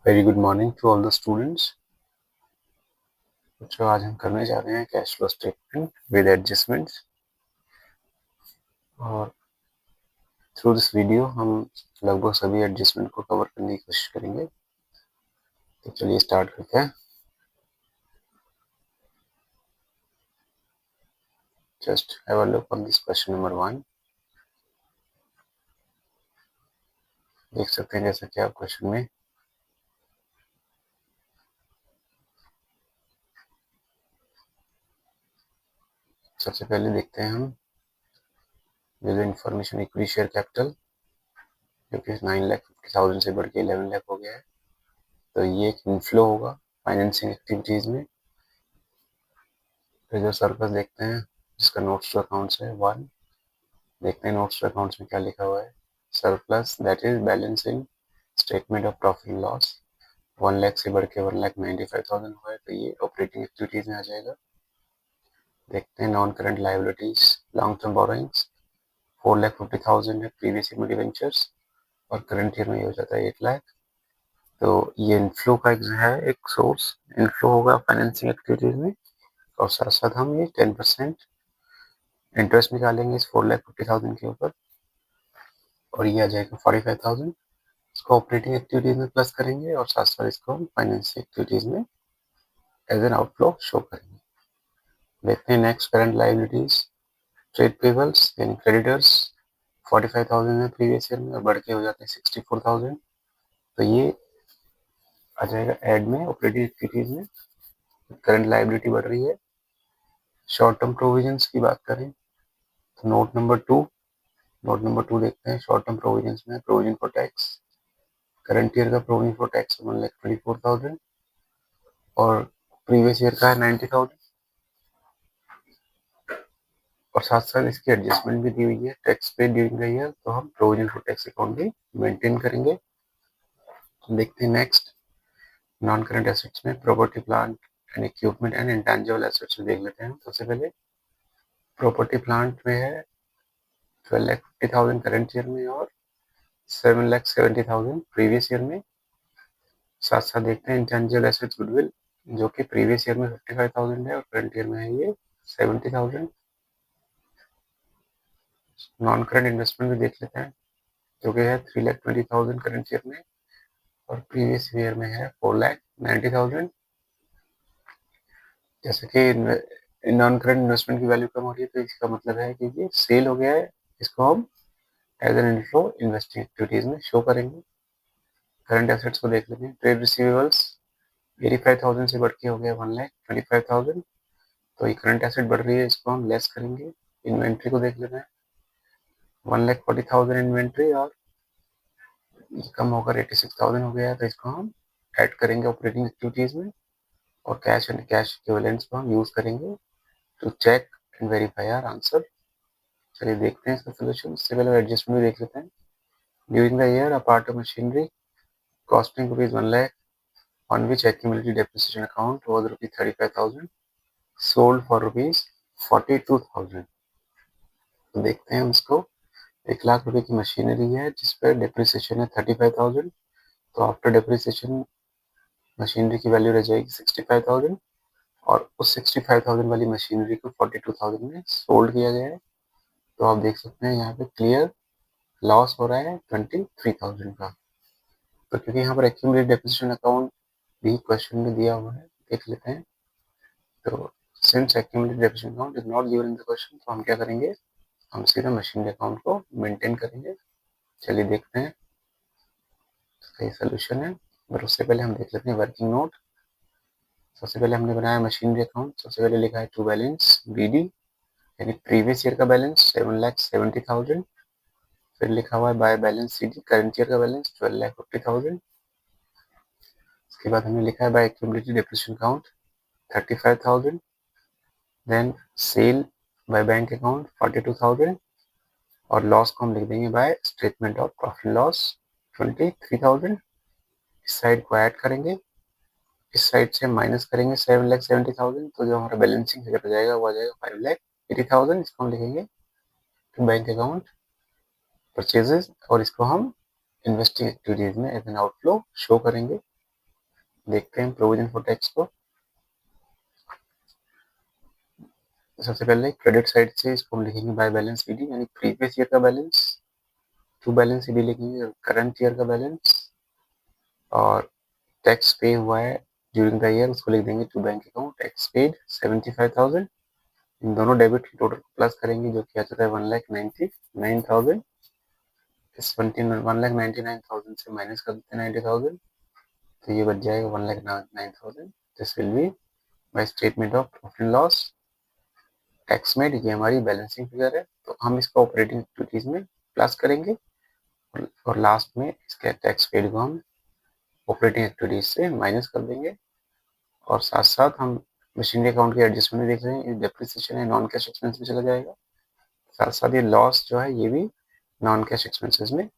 Very good morning to all the students. बच्चों, आज हम करने जा रहे हैं cash flow statement with adjustments, और थ्रू दिस वीडियो हम लगभग सभी एडजस्टमेंट को कवर करने की कोशिश करेंगे। तो चलिए स्टार्ट करते हैं। Just have a look on this question number 1। देख सकते हैं जैसा कि आप क्वेश्चन में सबसे पहले देखते हैं हम with information equity share capital, जो कि 9,50,000 से बढ़ के 11 लाख हो गया है। तो ये एक इनफ्लो होगा फाइनेंसिंग एक्टिविटीज में। ट्रेजर सरप्लस देखते हैं जिसका नोट्स टू अकाउंट्स है 1। देखते हैं नोट्स टू अकाउंट्स में क्या लिखा हुआ है। Surplus that is balance in statement of profit and loss 1 lakh से बढ़ के 1,95,000 हुआ है, तो ये ऑपरेटिंग एक्टिविटीज में आ जाएगा। देखते हैं non current liabilities, long term borrowings 4,50,000 है प्रीवियस ईयर में डिवेंचर्स, और करंट ईयर में ये हो जाता है 8 लाख। तो ये इनफ्लो का एक है एक सोर्स, इनफ्लो होगा फाइनेंसिंग एक्टिविटीज में। और साथ साथ हम ये 10% इंटरेस्ट निकालेंगे इस 4,50,000 के ऊपर, और ये आ जाएगा 45,000। इसको ऑपरेटिंग एक्टिविटीज में प्लस करेंगे और साथ साथ इसको हम फाइनेंशियल एक्टिविटीज में एज एन आउटफ्लो शो करेंगे। देखते हैं next current liabilities, trade payables यानी क्रेडिटर्स 45,000 है प्रीवियस ईयर में, और बढ़ के हो जाते हैं 64,000। तो ये आ जाएगा एड में ऑपरेटिंग एक्टिविटीज में। करंट लायबिलिटी बढ़ रही है। शॉर्ट टर्म प्रोविजंस की बात करें तो नोट नंबर टू देखते हैं। शॉर्ट टर्म प्रोविजंस में provision for tax, current year का प्रोविजन फॉर टैक्स 1,24,000 और प्रीवियस ईयर का है 90,000, और साथ साथ इसकी एडजस्टमेंट भी दी हुई है टैक्स पे ड्यूरिंग द ईयर, तो हम प्रोविजन फॉर टैक्स अकाउंट भी मेंटेन करेंगे। तो देखते हैं नेक्स्ट नॉन करंट एसेट्स में property plant and equipment and intangible assets देख लेते हैं। सबसे पहले प्रॉपर्टी प्लांट में है 12,50,000 करंट ईयर में और 7,70,000 प्रीवियस ईयर में। साथ साथ देखते हैं इंटेंजिबल एसेट्स गुडविल, जो कि प्रीवियस ईयर में 55,000 है और करंट ईयर में है ये 70,000। नॉन करंट इन्वेस्टमेंट भी देख लेते हैं, जो कि है 3,20,000 करंट ईयर में और प्रीवियस ईयर में है 4,90,000। जैसे कि नॉन करंट इन्वेस्टमेंट की वैल्यू कम हो रही है, तो इसका मतलब है कि ये सेल हो गया है। इसको हम as an inflow investing activities में शो करेंगे। करंट एसेट्स को देख लेते हैं। ट्रेड रिसीवेबल्स 85,000 से बढ़ के हो गया 1,25,000, तो ये करंट एसेट बढ़ रही है, इसको हम लेस करेंगे। इन्वेंट्री को देख लेते हैं। 1,40,000 इन्वेंट्री और कम होकर 86,000 हो गया है, तो इसको हम ऐड करेंगे ऑपरेटिंग एक्टिविटीज में, और कैश एंड कैश इक्विवेलेंट्स को हम यूज करेंगे to check and verify our answer. चलिए देखते हैं इसका सोल्यूशन। इससे पहले एडजस्टमेंट भी देख लेते हैं। During the year a part of machinery costing rupees 1 lakh on which accumulated depreciation account was rupees 35,000 sold for rupees 42,000। तो देखते हैं हम इसको। 1 लाख रुपए की मशीनरी है जिस पर डिप्रिसिएशन है 35,000, तो आफ्टर डिप्रिसिएशन मशीनरी की वैल्यू रह जाएगी 65,000, और उस 65,000 वाली मशीनरी को 42,000 में सोल्ड किया गया है। तो आप देख सकते हैं यहाँ पे क्लियर लॉस हो रहा है 23,000 का। तो क्योंकि यहाँ पर एक्यूमुलेटेड डेप्रिसिएशन अकाउंट भी क्वेश्चन में दिया हुआ है, देख लेते हैं। तो since accumulated depreciation account is not given in the question, तो हम क्या करेंगे, हम सीधा मशीनरी अकाउंट को मेंटेन करेंगे। चलिए देखते हैं सही सोल्यूशन है, बट उससे पहले हम देख लेते हैं वर्किंग नोट। सबसे पहले हमने बनाया मशीनरी अकाउंट। सबसे पहले लिखा है टू बैलेंस बीडी, यानी प्रीवियस ईयर का बैलेंस 7,70,000। फिर लिखा हुआ है by balance CD, current year का बैलेंस 12,50,000। उसके बाद हमने लिखा है by accumulated depreciation account 35,000। Then sale by bank account 42,000, और लॉस को हम लिख देंगे by statement of profit loss 23,000। इस साइड को ऐड करेंगे, इस साइड से माइनस करेंगे 7,70,000, तो जो हमारा बैलेंसिंग फिगर हो जाएगा वो आ जाएगा 5,80,000। इसको हम लिखेंगे टू बैंक अकाउंट परचेजेस, और इसको हम इन्वेस्टिंग एक्टिविटीज में एज एन आउटफ्लो शो करेंगे। देखते हैं प्रोविजन फॉर टैक्स को। सबसे पहले क्रेडिट साइड से इसको हम लिखेंगे बाय बैलेंस ईडी, यानी प्रीवियस ईयर का बैलेंस, टू बैलेंस ईडी लिखेंगे करंट ईयर का बैलेंस, और टैक्स पे हुआ है ड्यूरिंग द ईयर उसको लिख देंगे to bank account tax paid 75,000। इन दोनों डेबिट की टोटल प्लस करेंगे जो कि आ जाता है 1,99,000। इस 1,99,000 से माइनस कर देते हैं 90,000, तो ये बच जाएगा 1,09,000। This will be bye statement of profit and loss tax made, ये हमारी बैलेंसिंग फिगर है। तो हम इसको ऑपरेटिंग एक्टिविटीज में प्लस करेंगे और लास्ट में इसके टैक्स पेड को हम ऑपरेटिंग एक्टिविटीज से माइनस कर देंगे। और साथ साथ हम मशीनरी अकाउंट के एडजस्टमेंट देख रहे हैं, ये डेप्रिसिएशन है नॉन कैश एक्सपेंस में चला जाएगा। साथ साथ ये लॉस जो है ये भी नॉन कैश एक्सपेंसेस में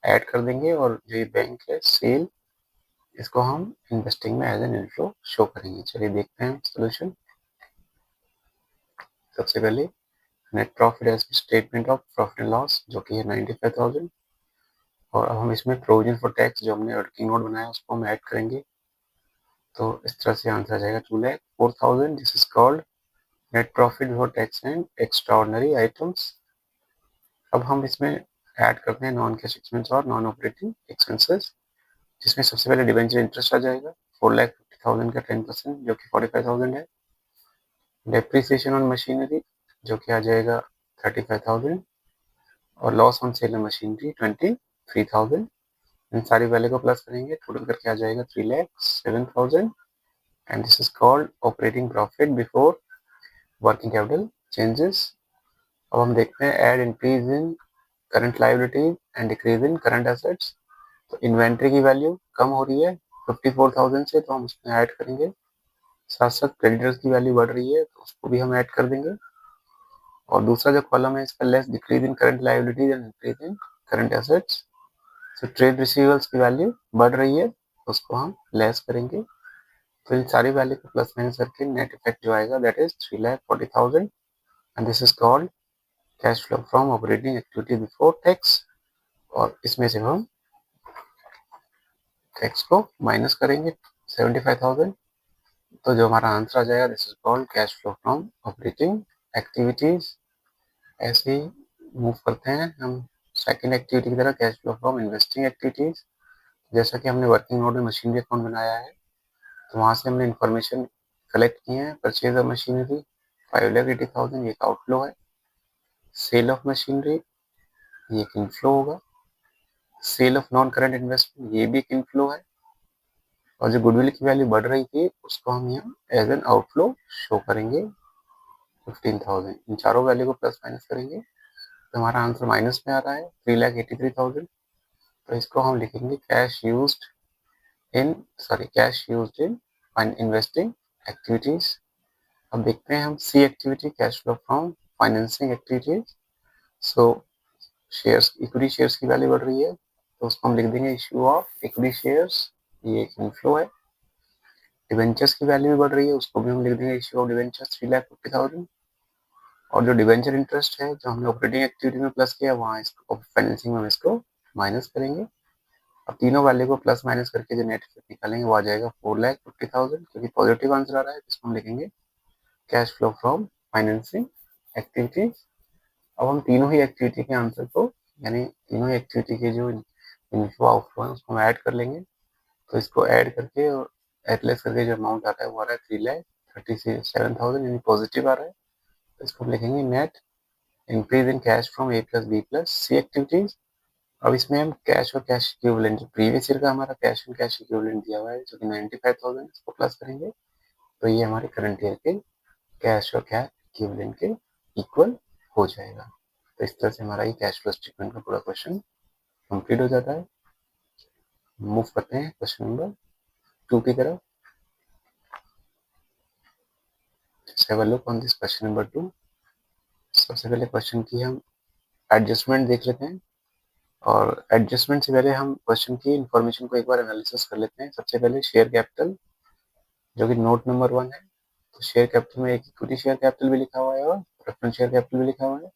ऐड कर देंगे, और जो ये बैंक है सेल, इसको हम इन्वेस्टिंग में एज एन इनफ्लो शो करेंगे। चलिए देखते हैं सोल्यूशन। सबसे पहले net profit as statement of profit and loss जो कि है 95,000, और अब हम इसमें प्रोविजन फॉर टैक्स जो हमने वर्किंग नोट बनाया उसको हम ऐड करेंगे। तो इस तरह से आंसर आ जाएगा 2,04,000। This is called net profit before tax and extraordinary items. अब हम इसमें ऐड करते हैं नॉन कैश एक्सपेंस और नॉन ऑपरेटिंग एक्सपेंसेस, जिसमें सबसे पहले डिबेंचर इंटरेस्ट आ जाएगा 4,50,000 का 10% जो कि 45,000 है। डेप्रिसिएशन ऑन मशीनरी जो कि आ जाएगा 35,000, और लॉस ऑन सेल मशीनरी 23,000। इन सारी वैल्यू को प्लस करेंगे, टोटल करके आ जाएगा 3,07,000। And this is called operating profit before working capital changes. अब हम देखते हैं add increase in current liabilities and decrease in current assets. तो इन्वेंट्री की वैल्यू कम हो रही है 54,000 से, तो हम उसमें ऐड करेंगे। साथ साथ क्रेडिटर्स की वैल्यू बढ़ रही है तो उसको भी हम ऐड कर देंगे। और दूसरा जो कॉलम है इसका less decrease in current liabilities and increase in current assets. तो ट्रेड रिसीवेबल्स की वैल्यू बढ़ रही है तो उसको हम लेस करेंगे। तो इन सारी वैल्यू को प्लस माइनस करके नेट इफेक्ट जो आएगा that is 3,40,000। And this is called cash flow from operating activity before tax. और इसमें से हम टैक्स को माइनस करेंगे 75,000, तो जो हमारा आंसर आ जाएगा this is called cash flow from operating activities. ऐसे ही मूव करते हैं हम सेकंड एक्टिविटी की तरह, cash flow from investing activities. जैसा कि हमने वर्किंग नोट में मशीनरी अकाउंट बनाया है, तो वहां से हमने इंफॉर्मेशन कलेक्ट की है। परचेज ऑफ मशीनरी 5,80,000 ये एक आउटफ्लो है। सेल ऑफ मशीनरी ये एक इनफ्लो होगा। Sale of non current investment ये भी एक इनफ्लो है। और जो गुडविल की वैल्यू बढ़ रही थी उसको हम यहाँ एज एन आउटफ्लो शो करेंगे 15,000। इन चारों वैल्यू को प्लस माइनस करेंगे तो हमारा आंसर माइनस में आ रहा है 3,83,000। तो इसको हम लिखेंगे cash used in investing activities. अब देखते हैं हम C activity cash flow from financing activities. So shares equity shares की वैल्यू बढ़ रही है तो उसको हम लिख देंगे इश्यू ऑफ इक्विटी शेयर्स, ये एक इनफ्लो है। डिवेंचर्स की वैल्यू भी बढ़ रही है उसको भी हम लिख देंगे इश्यू ऑफ डिवेंचर्स 3,50,000। और जो डिवेंचर इंटरेस्ट है जो हमने ऑपरेटिंग एक्टिविटी में प्लस किया वहाँ इसको फाइनेंसिंग में हम इसको माइनस करेंगे। अब तीनों वैल्यू को प्लस माइनस करके जो नेट इफेक्ट निकालेंगे वो आ जाएगा 4,50,000, क्योंकि पॉजिटिव आंसर आ रहा है इसको हम लिखेंगे cash flow from financing activities. अब हम तीनों ही एक्टिविटी के आंसर को, यानी तीनों ही एक्टिविटी के जो इनफ्लो आउटफ्लो है उसको हम ऐड कर लेंगे। तो इसको ऐड करके और एटलेस करके जो अमाउंट आता है वो आ रहा है 3,37,000, यानी पॉजिटिव आ रहा है। तो इसको हम लिखेंगे net increase in cash from A plus B plus C activities. अब इसमें हम कैश और कैश इक्विवेलेंट, जो प्रीवियस ईयर का हमारा कैश एंड कैश इक्विवेलेंट दिया हुआ है जो कि 95,000, इसको प्लस करेंगे तो ये हमारे करंट ईयर के कैश और कैश इक्विवेलेंट के इक्वल हो जाएगा। तो इस तरह से हमारा ये कैश फ्लो स्टेटमेंट का पूरा क्वेश्चन कंप्लीट हो जाता है। मूव करते हैं क्वेश्चन नंबर 2 की तरफ। Have a look on this question number 2। सबसे पहले क्वेश्चन की हम एडजस्टमेंट देख लेते हैं, और एडजस्टमेंट से पहले हम क्वेश्चन की इंफॉर्मेशन को एक बार एनालिसिस कर लेते हैं। सबसे पहले शेयर कैपिटल जो कि नोट नंबर 1 है, तो शेयर कैपिटल में एक इक्विटी शेयर कैपिटल भी लिखा हुआ है और प्रेफरेंस शेयर कैपिटल भी लिखा हुआ है।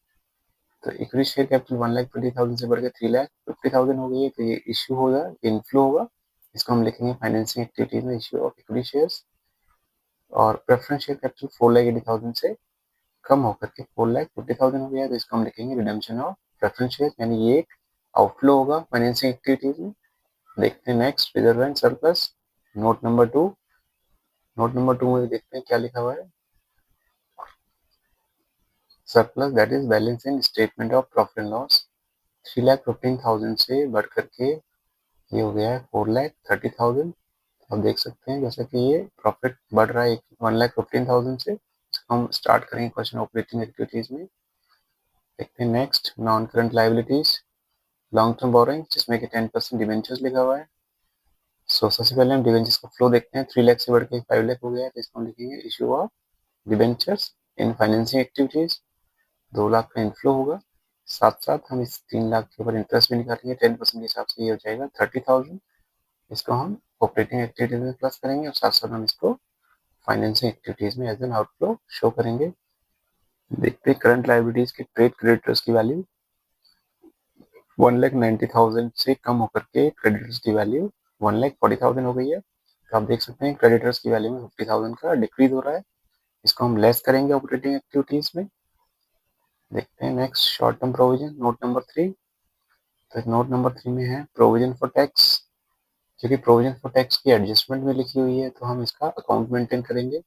तो इक्विटी शेयर कैपिटल 1,20,000 से बढ़ के 3,50,000 हो गई है, तो ये इश्यू होगा, इनफ्लो होगा। इसको हम लिखेंगे फाइनेंसिंग एक्टिविटीज में इश्यू ऑफ इक्विटी शेयर्स, और प्रेफरेंस शेयर कैपिटल 4,80,000 से कम होकर के 4,50,000 हो गया, तो इसको हम लिखेंगे रिडम्पशन ऑफ प्रेफरेंस शेयर, यानी ये एक आउटफ्लो होगा फाइनेंसिंग एक्टिविटीज में। देखते हैं next, reserve and surplus, note number 2। Note number 2 में देखते हैं क्या लिखा हुआ है। Surplus that is balance in statement of profit and loss 3,15,000 से बढ़ करके ये हो गया है 4,30,000। अब देख सकते हैं जैसा कि ये प्रॉफिट बढ़ रहा है 1,15,000 से। इसको हम स्टार्ट करेंगे क्वेश्चन ऑपरेटिंग एक्टिविटीज में। देखते हैं next, non current liabilities, long term borrowing, जिसमें कि 10% डिवेंचर्स लिखा हुआ है। सो सबसे पहले हम डिवेंचर्स का फ्लो देखते हैं। 3 लाख से बढ़ के 5 लाख हो गया है, तो इसको हम लिखेंगे issue of debentures in financing activities. 2 lakh का इनफ्लो होगा, साथ साथ हम इस 3 लाख के ऊपर इंटरेस्ट भी निकालेंगे 10% के हिसाब से, ये हो जाएगा 30,000। इसको हम ऑपरेटिंग एक्टिविटीज में प्लस करेंगे और साथ साथ हम इसको फाइनेंसिंग एक्टिविटीज में एज एन आउटफ्लो शो करेंगे। देखते हैं करंट लायबिलिटीज के ट्रेड क्रेडिटर्स की वैल्यू 1,90,000 से कम होकर के क्रेडिटर्स की वैल्यू 1,40,000 हो गई है। तो आप देख सकते हैं क्रेडिटर्स की वैल्यू में 50,000 का डिक्रीज हो रहा है। इसको हम लेस करेंगे ऑपरेटिंग एक्टिविटीज में। देखते हैं next, short term provision, note number 3। तो नोट नंबर 3 में है प्रोविजन फॉर टैक्स, क्योंकि प्रोविजन फॉर टैक्स की एडजस्टमेंट में लिखी हुई है तो हम इसका अकाउंट मेंटेन करेंगे।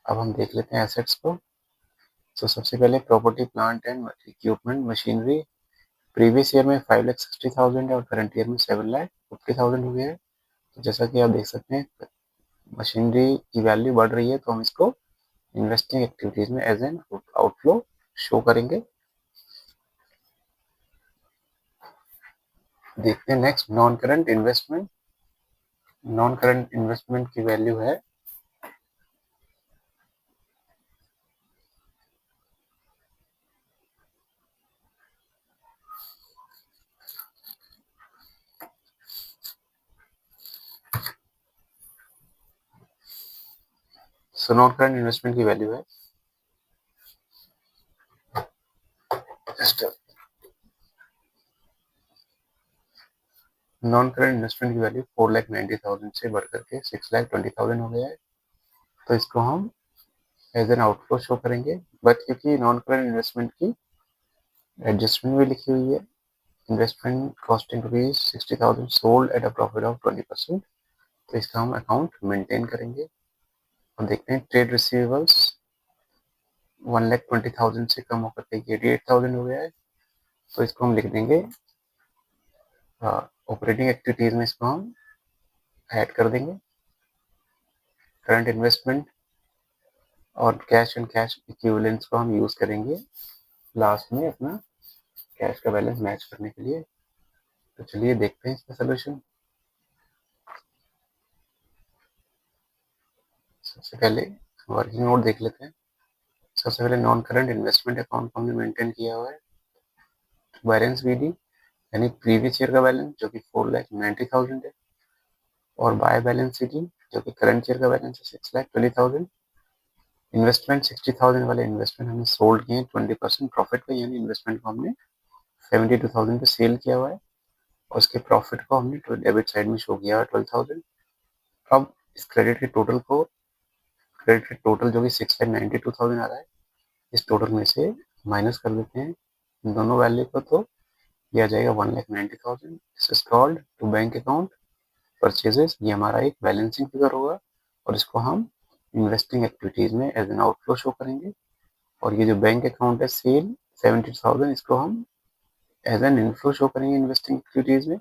अब हम देख लेते हैं एसेट्स को। तो सबसे पहले property plant and equipment machinery, previous year में 5,60,000 है और करंट ईयर में 7,50,000 हो गया है। तो जैसा कि आप देख सकते हैं मशीनरी की वैल्यू बढ़ रही है, तो हम इसको इन्वेस्टिंग एक्टिविटीज में एज एन आउटफ्लो शो करेंगे। देखते हैं next, non current investment. Non current investment की वैल्यू है नॉन करंट इन्वेस्टमेंट की वैल्यू है नॉन करंट इन्वेस्टमेंट की वैल्यू 4,90,000 से बढ़कर के 6,20,000 हो गया है। तो इसको हम एज एन आउटफ्लो शो करेंगे, बट क्योंकि नॉन करंट इन्वेस्टमेंट की एडजस्टमेंट भी लिखी हुई है, investment costing rupees 60,000 sold at a profit of 20%, तो इसका हम अकाउंट मेंटेन करेंगे। और देखते हैं ट्रेड रिसीवेबल्स 1,20,000 से कम होकर के 88,000 हो गया है, तो इसको हम लिख देंगे ऑपरेटिंग एक्टिविटीज में, इसको हम ऐड कर देंगे। करंट इन्वेस्टमेंट और कैश एंड कैश इक्विवेलेंट्स को हम यूज करेंगे लास्ट में अपना कैश का बैलेंस मैच करने के लिए। तो चलिए देखते हैं इसका सोल्यूशन। सबसे पहले वर्किंग नोट देख लेते हैं। सबसे पहले नॉन करंट इन्वेस्टमेंट अकाउंट को हमने मेंटेन किया हुआ है। बैलेंस बीडी यानी प्रीवियस ईयर का बैलेंस जो कि 4,90,000 है, और बाय बैलेंस सीडी जो कि करंट ईयर का बैलेंस है 6,20,000। इन्वेस्टमेंट 60,000 वाले इन्वेस्टमेंट हमने सोल्ड किए 20% प्रॉफिट पे, यानी इन्वेस्टमेंट को हमने 72,000 पे सेल किया हुआ है और उसके प्रॉफिट को हमने डेबिट साइड में शो किया है 12,000। अब इस क्रेडिट के टोटल जो कि 6,92,000 आ रहा है, इस टोटल में से माइनस कर देते हैं दोनों वैल्यू को, तो यह आ जाएगा 1,90,000। This is called to bank account purchases. ये हमारा एक बैलेंसिंग फिगर होगा और इसको हम इन्वेस्टिंग एक्टिविटीज में एज एन आउटफ्लो शो करेंगे। और ये जो बैंक अकाउंट है सेल 70,000, इसको हम एज एन इनफ्लो शो करेंगे इन्वेस्टिंग एक्टिविटीज में।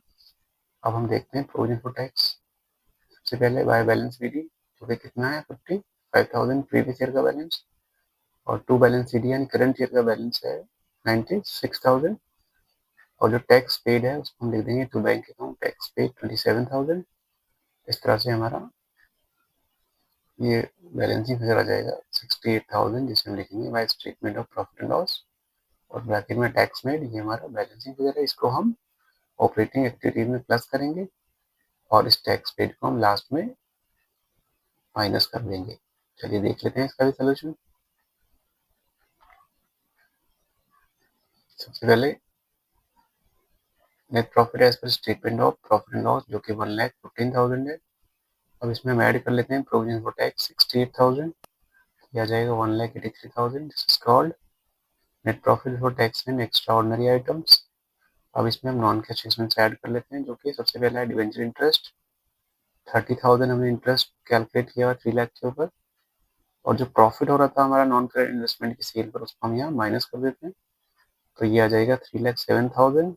अब हम देखते हैं प्रोविजन फॉर टैक्स। सबसे पहले बाय बैलेंस बीडी जो कि कितना है 55,000 प्रीवियस ईयर का बैलेंस, और टू बैलेंस सीडी यानी करंट ईयर का बैलेंस है 96,000, और जो टैक्स पेड है उसको हम लिख देंगे to bank account tax paid 27,000। इस तरह से हमारा ये बैलेंसिंग फिगर आ जाएगा 68,000, जिसे हम लिखेंगे bye statement of profit and loss, और ब्रैकेट में टैक्स मेड। ये हमारा बैलेंसिंग फिगर है, इसको हम ऑपरेटिंग एक्टिविटीज में प्लस करेंगे और इस टैक्स पेड को हम लास्ट में माइनस कर देंगे। चलिए देख लेते हैं इसका भी सोल्यूशन। सबसे पहले net profit as per statement of profit and loss जो कि 1,15,000 है। अब इसमें हम ऐड कर लेते हैं प्रोविजन फॉर टैक्स 68,000, यह आ जाएगा 1,83,000। This is called net profit before tax and extraordinary items. अब इसमें हम नॉन कैश एक्सपेंस ऐड कर लेते हैं जो कि सबसे पहला है डिवेंचर इंटरेस्ट 30,000 हमने इंटरेस्ट कैलकुलेट किया 3 लाख के ऊपर, और जो प्रॉफिट हो रहा था हमारा नॉन करेंट इन्वेस्टमेंट की सेल पर उसको हम यहाँ माइनस कर देते हैं, तो ये आ जाएगा 3,07,000।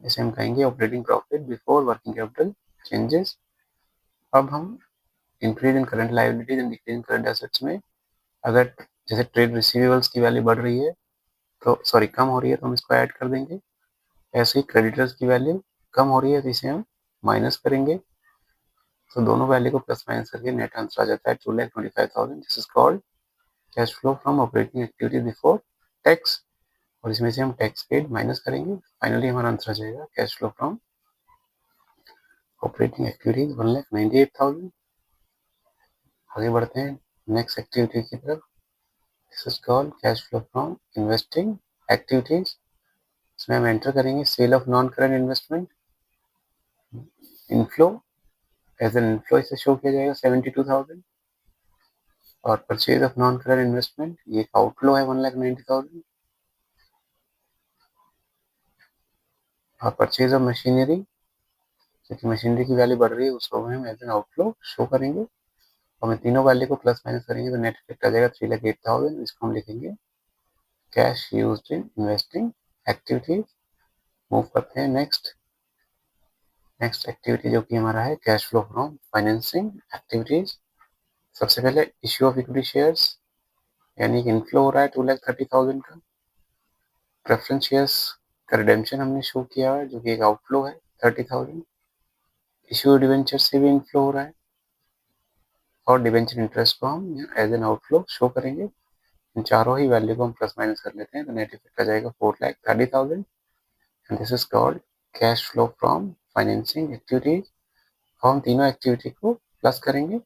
इसे हम कहेंगे operating profit before working capital changes. अब हम increase in current liabilities and decrease in current assets में अगर जैसे ट्रेड रिसीवेबल्स की वैल्यू बढ़ रही है तो सॉरी कम हो रही है तो हम इसको ऐड कर देंगे, ऐसे ही क्रेडिटर्स की वैल्यू कम हो रही है तो इसे हम माइनस करेंगे, तो दोनों वैल्यू को प्लस माइनस करके नेट आंसर आ जाता है 2,25,000। This is called cash flow from operating activity before tax, और इसमें से हम टैक्स पेड माइनस करेंगे, फाइनली हमारा आंसर आ जाएगा cash flow from operating activities 1,98,000। आगे बढ़ते हैं नेक्स्ट एक्टिविटी की तरफ। This is called cash flow from investing activities. इसमें हम एंटर करेंगे sale of non current investment inflow, as an inflow इसे शो किया जाएगा 72,000, और purchase of non current investment ये एक आउटफ्लो है 1,90,000, और परचेज ऑफ मशीनरी क्योंकि मशीनरी की वैल्यू बढ़ रही है उसको हम एज एन आउटफ्लो शो करेंगे, और हम तीनों वैल्यू को प्लस माइनस करेंगे तो नेट इफेक्ट आ जाएगा 3,08,000। इसको हम लिखेंगे cash used in investing activities. Move करते हैं नेक्स्ट एक्टिविटी जो कि हमारा है cash flow from financing activities. सबसे पहले इश्यू ऑफ इक्विटी शेयर्स, यानी कि इनफ्लो हो रहा है 2,30,000 का। प्रेफरेंस शेयर्स का रिडेम्पशन हमने शो किया है जो कि एक आउटफ्लो है 30,000। इश्यू डिवेंचर से भी इनफ्लो हो रहा है, और डिवेंचर इंटरेस्ट को हम एज एन आउटफ्लो शो करेंगे। इन चारों ही वैल्यू को हम प्लस माइनस कर लेते हैं तो नेट इफेक्ट आ जाएगा 4,30,000। And this is called cash flow from financing activities. हम तीनों एक्टिविटी को प्लस करेंगे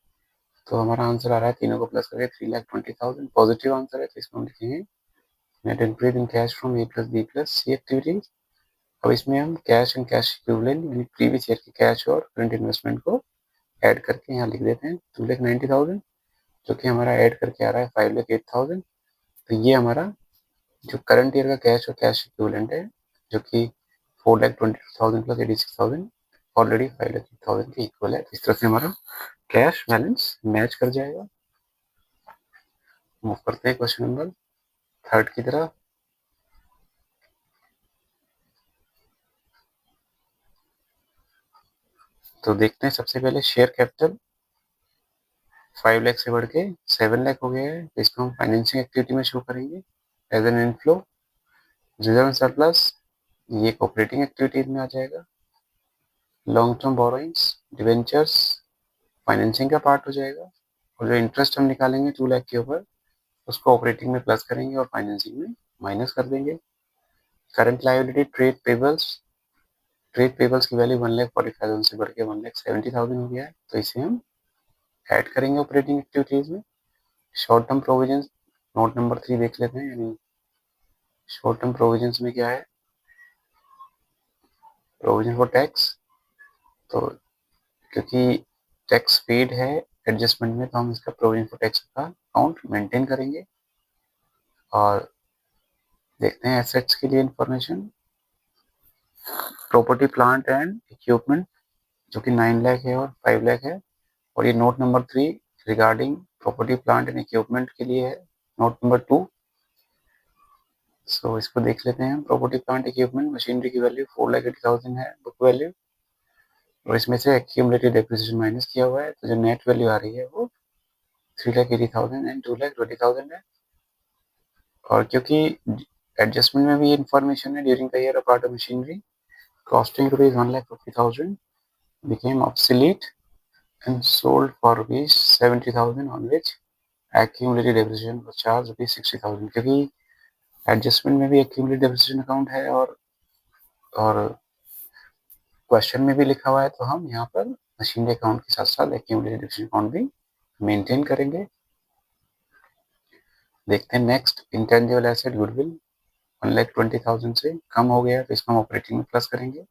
तो हमारा आंसर आ रहा है तीनों को प्लस करके 3,20,000 पॉजिटिव आंसर है, तो इसको हम लिखेंगे net increase in cash from A plus B plus C activities. अब इसमें हम कैश एंड कैश इक्विवेलेंट यानी प्रीवियस ईयर के कैश और करंट इन्वेस्टमेंट को ऐड करके यहाँ लिख देते हैं 2,90,000, जो कि हमारा ऐड करके आ रहा है 5,08,000। तो ये हमारा जो करंट ईयर का कैश और कैश इक्विवेलेंट है जो कि 4,22,000 प्लस 86,000 ऑलरेडी 5,08,000 के इक्वल है। इस तरह से हमारा कैश बैलेंस मैच कर जाएगा। मूव करते हैं क्वेश्चन नंबर 3 की तरफ। तो देखते हैं सबसे पहले शेयर कैपिटल 5 लाख से बढ़ के 7 लाख हो गया है, तो इसको हम फाइनेंसिंग एक्टिविटी में शो करेंगे as an inflow. Reserve surplus ये ऑपरेटिंग एक्टिविटीज में आ जाएगा। Long term borrowings debentures financing का पार्ट हो जाएगा, और जो इंटरेस्ट हम निकालेंगे 2 लाख के ऊपर उसको ऑपरेटिंग में प्लस करेंगे और फाइनेंसिंग में माइनस कर देंगे। करंट लायबिलिटी ट्रेड पेबल्स की वैल्यू 1,45,000 से बढ़ के 1,70,000 हो गया है, तो इसे हम ऐड करेंगे ऑपरेटिंग एक्टिविटीज में। Short term provision note number 3 देख लेते हैं, यानी शॉर्ट टर्म प्रोविजंस में क्या है, प्रोविजन फॉर टैक्स। तो क्योंकि टैक्स पेड है एडजस्टमेंट में तो हम इसका प्रोविजन फॉर टैक्स का अकाउंट मेंटेन करेंगे। और देखते हैं एसेट्स के लिए information. Property plant and equipment जो कि 9 लाख है और 5 लाख है, और ये note number 3 regarding property plant and equipment के लिए है। नोट नंबर 2 सो इसको देख लेते हैं। प्रॉपर्टी प्लांट इक्विपमेंट मशीनरी की वैल्यू 4,80,000 है बुक वैल्यू, और इसमें से एक्यूमुलेटेड डेप्रिसिएशन माइनस किया हुआ है, तो जो नेट वैल्यू आ रही है वो 3,80,000 एंड 2,20,000 है। और क्योंकि एडजस्टमेंट में भी ये इन्फॉर्मेशन है during the year part of machinery costing rupees 1,50,000 became obsolete and sold for rupees 70,000 on which accumulated depreciation was charged rupees 60,000। क्योंकि एडजस्टमेंट में भी accumulated depreciation अकाउंट है और क्वेश्चन में भी लिखा हुआ है, तो हम यहाँ पर मशीनरी अकाउंट के साथ साथ accumulated depreciation अकाउंट भी मेंटेन करेंगे। देखते हैं नेक्स्ट इंटेंजिबल एसेट गुडविल। 1,20,000 से कम हो गया तो इसको हम ऑपरेटिंग में प्लस करेंगे।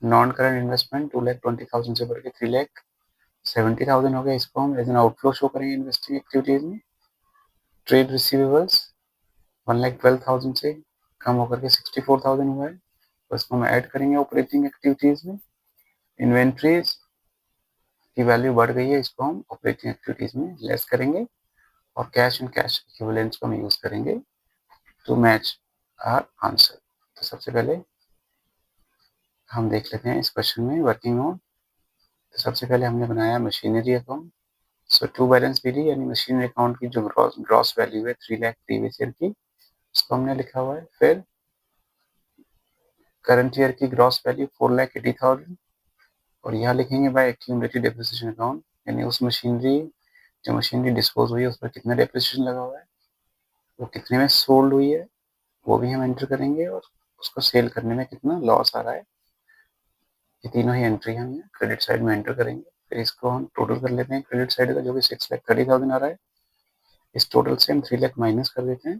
नॉन करंट इन्वेस्टमेंट 2,20,000 से बढ़ के 3,70,000 हो गया, इसको हम एज एन आउटफ्लो शो करेंगे इन्वेस्टिंग एक्टिविटीज में। ट्रेड रिसीवेबल्स 1,12,000 से कम होकर के 64,000 हुआ है, तो इसको हम ऐड करेंगे ऑपरेटिंग एक्टिविटीज में। इन्वेंट्रीज की वैल्यू बढ़ गई है, इसको हम ऑपरेटिंग एक्टिविटीज में लेस करेंगे। और कैश एंड कैश इक्विवेलेंट्स को हम यूज करेंगे टू मैच आवर आंसर। तो सबसे पहले हम देख लेते हैं इस क्वेश्चन में वर्किंग ऑन। तो सबसे पहले हमने बनाया machinery account. So to balance BD यानी मशीनरी अकाउंट की जो ग्रॉस वैल्यू है 3 लाख प्रीवियस ईयर की, उसको हमने लिखा हुआ है। फिर करंट ईयर की ग्रॉस वैल्यू 4,80,000 और यहाँ लिखेंगे बाय एक्यूमुलेटेड डेप्रिसिएशन अकाउंट, यानी उस मशीनरी जो मशीनरी डिस्पोज हुई है उस पर कितना डेप्रिसिएशन लगा हुआ है, वो कितने में सोल्ड हुई है वो भी हम एंटर करेंगे, और उसको सेल करने में कितना लॉस आ रहा है, ये तीनों ही एंट्री हम क्रेडिट साइड में एंटर करेंगे। फिर इसको हम टोटल कर लेते हैं क्रेडिट साइड का, जो कि 6,30,000 आ रहा है। इस टोटल से हम 3 लाख माइनस कर देते हैं।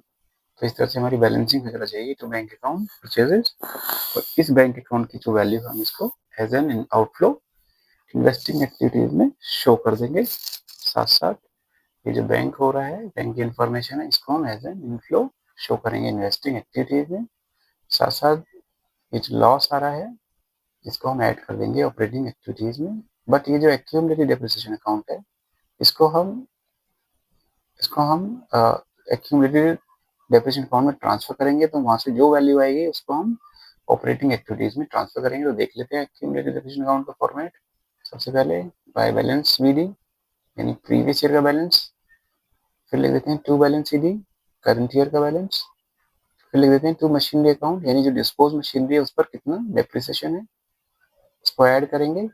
तो इस तरह से हमारी बैलेंसिंग फिगर चाहिए टू बैंक अकाउंट परचेजेस, और इस बैंक अकाउंट की जो वैल्यू हम इसको as an outflow investing activities में शो कर देंगे। साथ साथ ये जो बैंक हो रहा है, बैंक की इंफॉर्मेशन है, इसको हम एज एन इनफ्लो शो करेंगे इन्वेस्टिंग एक्टिविटीज में। साथ साथ ये जो लॉस आ रहा है इसको हम ऐड कर देंगे ऑपरेटिंग एक्टिविटीज में। बट ये जो एक्यूमुलेटेड डेप्रिसिएशन अकाउंट है, इसको हम एक्यूमुलेटेड डेप्रिसिएशन अकाउंट में ट्रांसफर करेंगे, तो वहां से जो वैल्यू आएगी उसको हम ऑपरेटिंग एक्टिविटीज में ट्रांसफर करेंगे। तो देख लेते हैं एक्यूमुलेटेड डेप्रिसिएशन अकाउंट का फॉर्मेट। सबसे पहले बाय बैलेंस बीडी यानी प्रीवियस ईयर का बैलेंस, फिर लिख देते हैं to balance CD current year का बैलेंस, फिर लिख देते हैं टू मशीनरी अकाउंट यानी जो डिस्पोज मशीनरी है उस पर कितना डेप्रिसिएशन है, उसको ऐड करेंगे।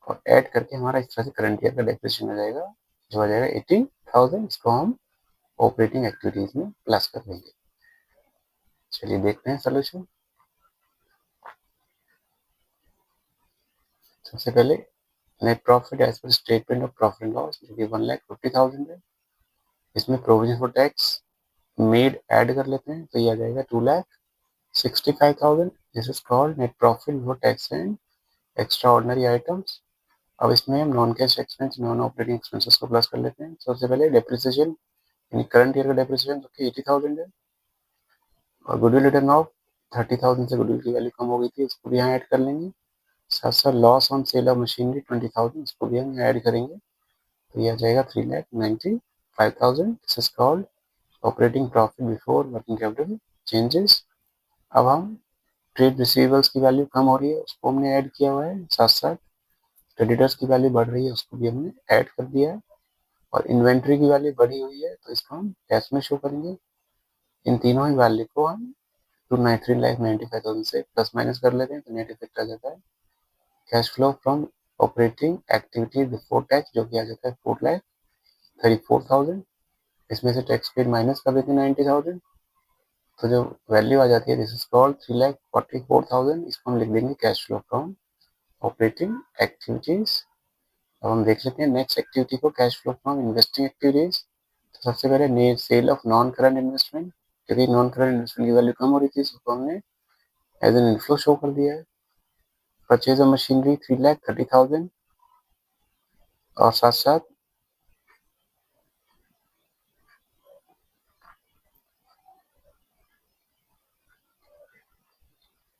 और ऐड करके हमारा इस तरह से करंट ईयर का डेप्रिसिएशन आ जाएगा, जो आ जाएगा 80,000। इसको हम ऑपरेटिंग एक्टिविटीज में प्लस कर देंगे। चलिए देखते हैं सोल्यूशन। सबसे पहले net profit as per statement of profit and loss, जो कि 1,50,000 है। इसमें provision for tax made add कर लेते हैं, तो ये आ जाएगा 2,65,000। This is called net profit before tax and extraordinary items. अब इसमें हम non cash expense, non operating expenses को प्लस कर लेते हैं। सबसे पहले डेप्रिसिएशन यानी करंट ईयर का डेप्रिसिएशन जो कि 80,000 है, और गुडविल रिटर्न ऑफ 30,000 से गुडविल की वैल्यू कम हो गई थी, उसको भी यहाँ ऐड कर लेंगे। साथ साथ loss on sale of machinery 20,000, उसको भी हम ऐड करेंगे, तो यह आ जाएगा 3,95,000। This is called operating profit before working capital changes. अब हम ट्रेड रिसीवेबल्स की वैल्यू कम हो रही है, उसको हमने ऐड किया हुआ है। साथ साथ क्रेडिटर्स की वैल्यू बढ़ रही है, उसको भी हमने ऐड कर दिया है। और इन्वेंट्री की वैल्यू बढ़ी हुई है, तो इसको हम कैश में शो करेंगे। इन तीनों ही वैल्यू को हम 3,95,000 से प्लस माइनस कर लेते हैं, तो नेट इफेक्ट आ जाता है cash flow from operating activity before tax, जो कि आ जाता है 4,34,000। इसमें से टैक्स पेड माइनस कर देते हैं 90,000, तो जो वैल्यू आ जाती है दिस इज कॉल्ड 3,44,000। इसको हम लिख देंगे cash flow from operating activities. अब हम देख लेते हैं नेक्स्ट एक्टिविटी को, cash flow from investing activities. तो सबसे पहले sale of non current investment, क्योंकि नॉन करंट इन्वेस्टमेंट की वैल्यू कम हो रही थी, इसको हमने एज एन इनफ्लो शो कर दिया है। परचेज ऑफ मशीनरी 3,30,000, और साथ साथ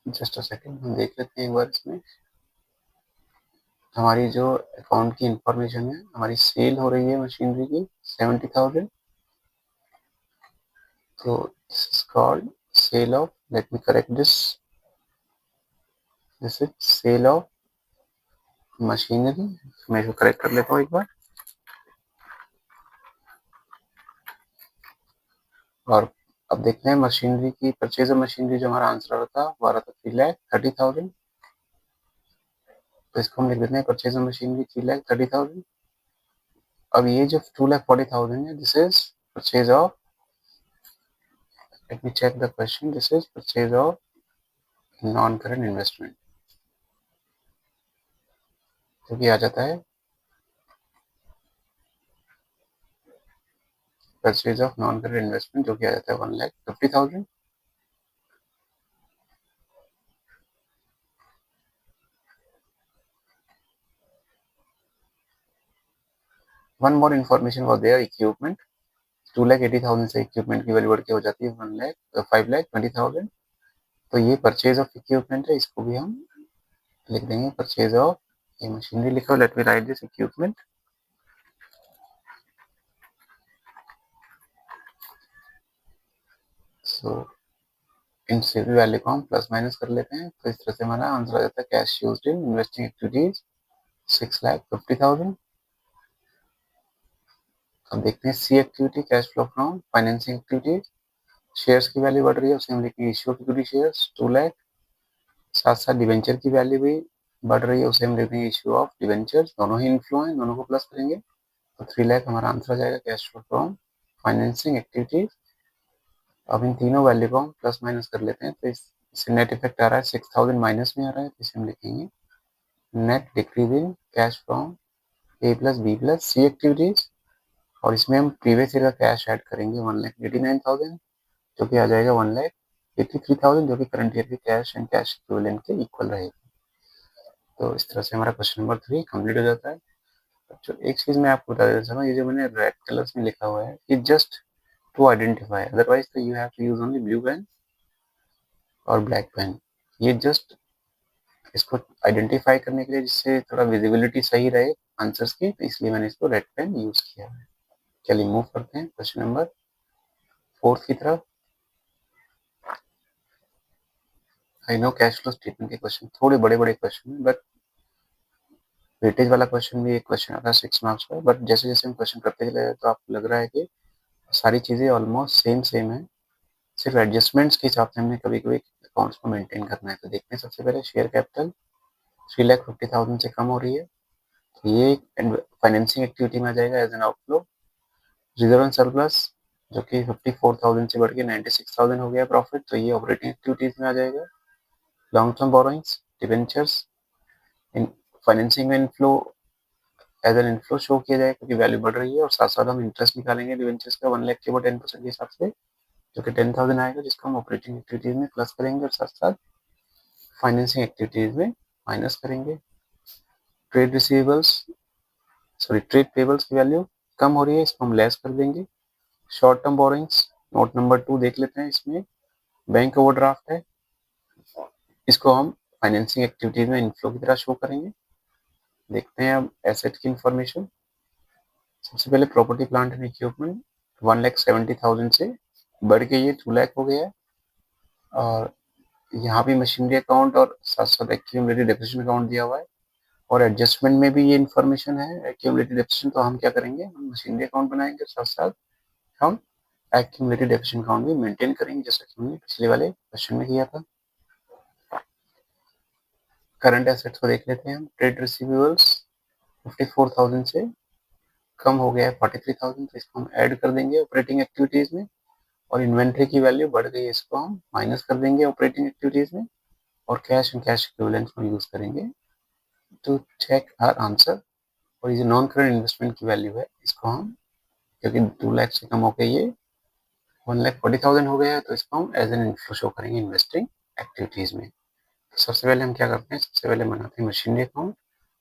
जस्ट अ सेकंड हम देख लेते हैं एक बार इसमें हमारी जो अकाउंट की इंफॉर्मेशन है। हमारी सेल हो रही है मशीनरी की 70,000, तो this is called sale of, let me correct this is sale of machinery. मैं इसको करेक्ट कर लेता हूँ एक बार। और अब देखते हैं मशीनरी की परचेज ऑफ मशीनरी, जो हमारा आंसर आ रहा था वो आ रहा था 3,30,000, तो इसको हम लिख देते हैं परचेज ऑफ मशीनरी 3,30,000। अब ये जो 2,40,000 है, this is purchase of, let me check the question, this is purchase of non current investment, जो कि आ जाता है purchase of non current investment, जो कि आ जाता है 1,50,000। One more information was there, equipment 2,80,000 से इक्विपमेंट की वैल्यू बढ़ के हो जाती है 5,20,000। तो ये परचेज ऑफ इक्विपमेंट है, इसको भी हम लिख देंगे परचेज ऑफ, ये मशीनरी लिखो, let me write this equipment. So इन सभी वैल्यू को हम प्लस माइनस कर लेते हैं, तो इस तरह से हमारा आंसर आ जाता है cash used in investing activities 6,50,000। अब देखते हैं C activity, cash flow from financing activities. Shares की वैल्यू बढ़ रही है, उसे हम लिखेंगे issue of equity shares 2 lakh. साथ साथ डिवेंचर की वैल्यू भी बढ़ रही है, उसे हम लिखेंगे इश्यू ऑफ डिवेंचर्स। दोनों ही इनफ्लो हैं, दोनों को प्लस करेंगे तो 3 लाख हमारा आंसर आ जाएगा cash flow from financing activities. अब इन तीनों वैल्यू को हम प्लस माइनस कर लेते हैं, तो इससे नेट इफेक्ट आ रहा है 6,000 माइनस में आ रहा है, तो इसे हम लिखेंगे net decrease in cash from A plus B plus C activities. और इसमें हम प्रीवियस ईयर का कैश ऐड करेंगे 1,89,000, जो कि आ जाएगा 1,83,000, जो कि करंट ईयर के कैश एंड कैश इक्विवेलेंट के इक्वल रहेगा। तो इस तरह से हमारा क्वेश्चन नंबर 3 कंप्लीट हो जाता है। तो एक चीज मैं आपको बता देता हूँ, ये जो मैंने रेड कलर्स में लिखा हुआ है, ये जस्ट टू आइडेंटिफाई, अदरवाइज तो you have to use only blue pen और ब्लैक पेन। ये जस्ट इसको आइडेंटिफाई करने के लिए, जिससे थोड़ा विजिबिलिटी सही रहे आंसर्स की, तो इसलिए मैंने इसको रेड पेन यूज किया है। चलिए मूव करते हैं क्वेश्चन नंबर 4 की तरफ। I know cash flow statement के क्वेश्चन थोड़े बड़े बड़े क्वेश्चन है, बट वेटेज वाला क्वेश्चन भी एक क्वेश्चन आता है 6 मार्क्स का, बट जैसे जैसे हम क्वेश्चन करते चले तो आपको लग रहा है कि सारी चीजें ऑलमोस्ट सेम सेम है, सिर्फ एडजस्टमेंट्स के हिसाब से हमने कभी कभी अकाउंट्स को मेंटेन करना है। तो देखते हैं सबसे पहले शेयर कैपिटल 3,50,000 से कम हो रही है, तो ये फाइनेंसिंग एक्टिविटी में आ जाएगा as an outflow. Reserve and surplus जो कि 54,000 से बढ़ के 96,000 हो गया प्रॉफिट, तो ये ऑपरेटिंग एक्टिविटीज में आ जाएगा। Long term borrowings debentures in financing में inflow as an inflow show किया जाएगा, क्योंकि वैल्यू बढ़ रही है। और साथ साथ हम इंटरेस्ट निकालेंगे डिबेंचर्स का 1 लाख के ऊपर 10% के हिसाब से, जो कि 10,000 आएगा, जिसको हम ऑपरेटिंग एक्टिविटीज में प्लस करेंगे और साथ साथ फाइनेंसिंग एक्टिविटीज में माइनस करेंगे। ट्रेड रिसीवेबल्स ट्रेड पेबल्स की वैल्यू कम हो रही है, इसको हम लेस कर देंगे। Short term borrowings note number 2 देख लेते हैं, इसमें बैंक ओवरड्राफ्ट है, इसको हम फाइनेंसिंग एक्टिविटीज में इनफ्लो की तरह शो करेंगे। देखते हैं अब एसेट की इंफॉर्मेशन। सबसे पहले प्रॉपर्टी प्लांट एंड इक्विपमेंट 1,70,000 से बढ़ के ये 2 लाख हो गया है। और यहाँ भी मशीनरी अकाउंट और साथ साथ एक्यूमुलेटेड डेप्रिसिएशन अकाउंट दिया हुआ है, और एडजस्टमेंट में भी ये इन्फॉर्मेशन है एक्यूमुलेटेड डेप्रिसिएशन। तो हम क्या करेंगे, हम मशीनरी अकाउंट बनाएंगे, साथ साथ हम एक्यूमुलेटेड डेप्रिसिएशन अकाउंट भी मेंटेन करेंगे, जैसा कि हमने पिछले वाले क्वेश्चन में किया था। करंट एसेट्स को देख लेते हैं हम। ट्रेड रिसीवेबल्स 54,000 से कम हो गया है 43,000, तो इसको हम ऐड कर देंगे ऑपरेटिंग एक्टिविटीज में। और इन्वेंट्री की वैल्यू बढ़ गई है, इसको हम माइनस कर देंगे ऑपरेटिंग एक्टिविटीज में। और कैश एंड कैश इक्विवेलेंट्स को यूज करेंगे टू चेक आवर आंसर। और ये नॉन करंट इन्वेस्टमेंट की वैल्यू है, इसको हम, क्योंकि 2 लाख से कम हो गई, ये 1,40,000 हो गया है, तो इसको हम एज एन इनफ्लो शो करेंगे इन्वेस्टिंग एक्टिविटीज में। तो सबसे पहले हम क्या करते हैं, सबसे पहले बनाते हैं मशीनरी अकाउंट,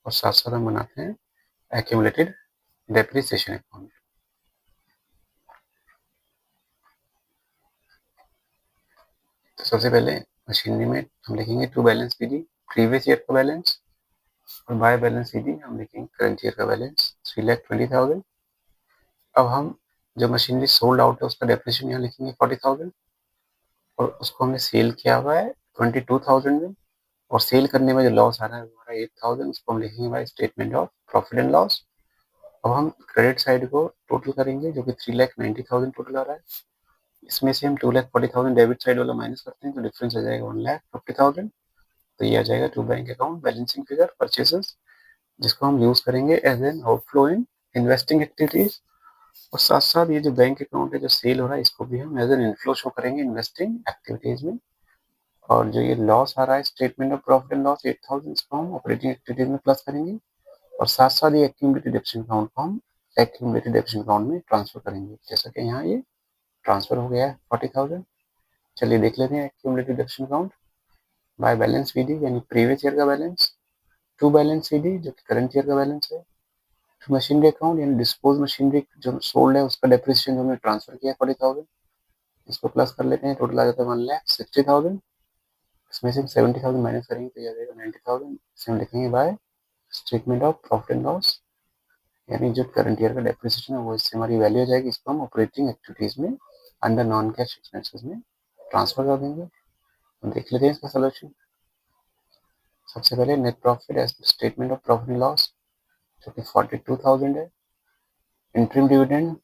और साथ साथ हम बनाते हैं एक्यूमुलेटेड डेप्रिसिएशन अकाउंट। तो सबसे पहले मशीनरी में हम लिखेंगे to balance BD, previous year का बैलेंस, और बाय बैलेंस विधि हम लिखेंगे करंट ईयर का बैलेंस 3,20,000। अब हम जो मशीनरी सोल्ड आउट है उसका डेप्रिसिएशन यहाँ लिखेंगे 40,000, और उसको हमने सेल किया हुआ है 22,000 में, और सेल करने में जो लॉस आ रहा है हमारा 8,000, उसको हम लिखेंगे bye statement of profit and loss. अब हम क्रेडिट साइड को टोटल करेंगे, जो कि 3,90,000 टोटल आ रहा है। इसमें से हम 2,40,000 डेबिट साइड वाला माइनस करते हैं, तो डिफरेंस आ जाएगा 1,50,000। तो ये आ जाएगा to bank account balancing figure purchases, जिसको हम यूज करेंगे as an outflow in investing activities. और साथ साथ ये जो बैंक अकाउंट है जो सेल हो रहा है, इसको भी हम एज एन इनफ्लो शो करेंगे इन्वेस्टिंग एक्टिविटीज में। और जो ये लॉस आ रहा है statement of profit and loss 8,000, इसको हम ऑपरेटिंग एक्टिविटीज में प्लस करेंगे। और साथ साथ ये एक्यूमुलेटेड डेप्रिसिएशन अकाउंट को हम एक्यूमुलेटेड डेप्रिसिएशन अकाउंट में ट्रांसफर करेंगे, जैसा कि यहाँ ये ट्रांसफर हो गया है 40,000। चलिए देख लेते हैं accumulated depreciation account by balance विधि, यानी प्रीवियस ईयर का बैलेंस, टू बैलेंस विधि जो कि करंट ईयर का बैलेंस है। टू मशीनरी अकाउंट यानी डिस्पोज मशीनरी जो सोल्ड है उसका डेप्रिसिएशन जो हमने ट्रांसफर किया 40,000, इसको प्लस कर लेते हैं, टोटल आ जाता है 1,60,000। इसमें से 70,000 माइनस करेंगे तो यह जाएगा 90,000। इसे हम लिखेंगे bye statement of profit and loss, यानी जो करंट ईयर का डेप्रिसिएशन है वो इससे हमारी वैल्यू हो जाएगी, इसको हम ऑपरेटिंग एक्टिविटीज में अंडर नॉन कैश एक्सपेंसेस में ट्रांसफर कर देंगे। तो देख लेते हैं इसका सोल्यूशन। सबसे पहले net profit as statement of profit and loss जो कि 42,000 है। इंटरिम डिविडेंड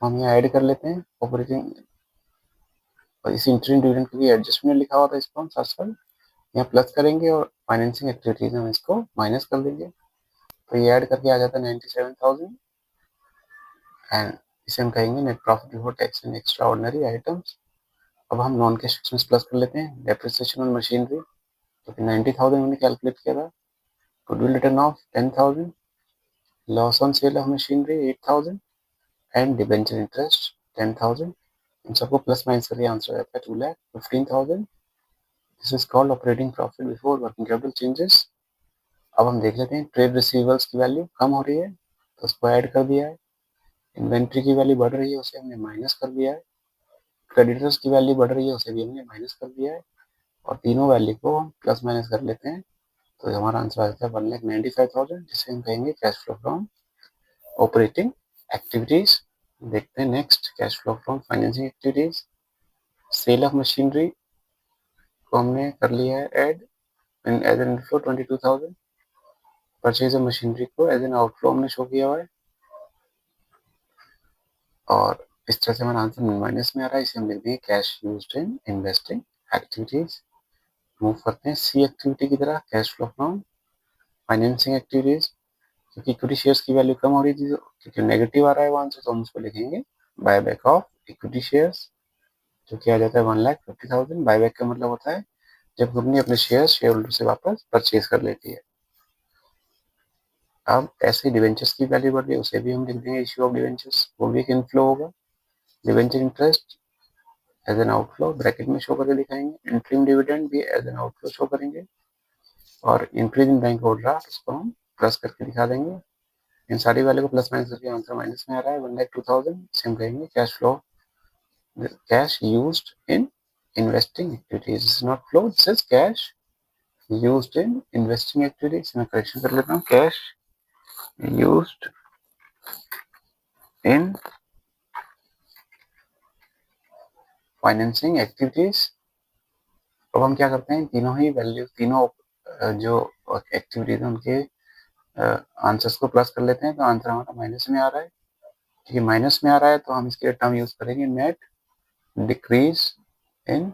हम यहाँ ऐड कर लेते हैं ऑपरेटिंग, और इस इंटरिम डिविडेंड के लिए एडजस्टमेंट लिखा हुआ था, इसको हम साथ साथ यहाँ प्लस करेंगे और फाइनेंसिंग एक्टिविटीज में हम इसको माइनस कर देंगे। तो ये ऐड करके आ जाता है 97,000 एंड इसे हम कहेंगे net profit before tax and extraordinary items. अब हम नॉन कैश एक्सपेंस प्लस कर लेते हैं, डेप्रिसिएशन ऑन मशीनरी जो कि 90,000 हमने कैलकुलेट किया था, goodwill return of 10,000, loss on sale of machinery 8,000 and debenture interest 10,000। इन सबको प्लस माइनस करके आंसर आता है 2,15,000। This is called operating profit before working capital changes. अब हम देख लेते हैं ट्रेड रिसीवेबल्स की वैल्यू कम हो रही है तो उसको ऐड कर दिया है, इन्वेंट्री की वैल्यू बढ़ रही है उसे हमने माइनस कर दिया है, क्रेडिटर्स की वैल्यू बढ़ रही है उसे भी हमने माइनस कर दिया है, और तीनों वैल्यू को हम प्लस माइनस कर लेते हैं तो हमारा आंसर आ जाता है 1,95,000, जिसे हम कहेंगे cash flow from operating activities. देखते हैं next cash flow from financing activities. Sale of machinery को हमने कर लिया है add as an inflow 22,000, purchase of machinery को एज एन आउटफ्लो हमने शो किया हुआ है, और इस तरह से हमारा आंसर माइनस में आ रहा है, इसे हम लिख देंगे cash used in investing activities. Move करते हैं सी एक्टिविटी की तरह, cash flow from financing activities. क्योंकि इक्विटी शेयर्स की वैल्यू कम हो रही थी क्योंकि नेगेटिव आ रहा है वो आंसर, तो हम उसको लिखेंगे बायबैक ऑफ इक्विटी शेयर्स जो कि आ जाता है 1,50,000। बायबैक का मतलब होता है जब कंपनी अपने शेयर होल्डर से वापस परचेज कर लेती है। अब ऐसे डिवेंचर्स की वैल्यू बढ़ रही है उसे भी हम लिख देंगे इश्यू ऑफ डिवेंचर्स, वो भी एक इनफ्लो होगा। Debenture interest as an outflow bracket में शो करके दिखाएंगे, इंटरिम डिविडेंड भी एज एन आउटफ्लो शो करेंगे, और इंक्रीज इन बैंक ओवरड्राफ्ट उसको हम प्लस करके दिखा देंगे। इन सारी वैल्यू को प्लस माइनस करके आंसर माइनस में आ रहा है 1,02,000। सेम कहेंगे cash flow cash used in investing activities, this is not flow, this is cash used in investing activities. मैं करेक्शन कर लेता हूँ, कैश यूज्ड इन फाइनेंसिंग एक्टिविटीज। अब हम क्या करते हैं, तीनों ही वैल्यू तीनों जो एक्टिविटीज है उनके आंसर्स को प्लस कर लेते हैं, तो आंसर हमारा माइनस में आ रहा है। ठीक है, माइनस में आ रहा है तो हम इसके लिए टर्म यूज करेंगे net decrease in,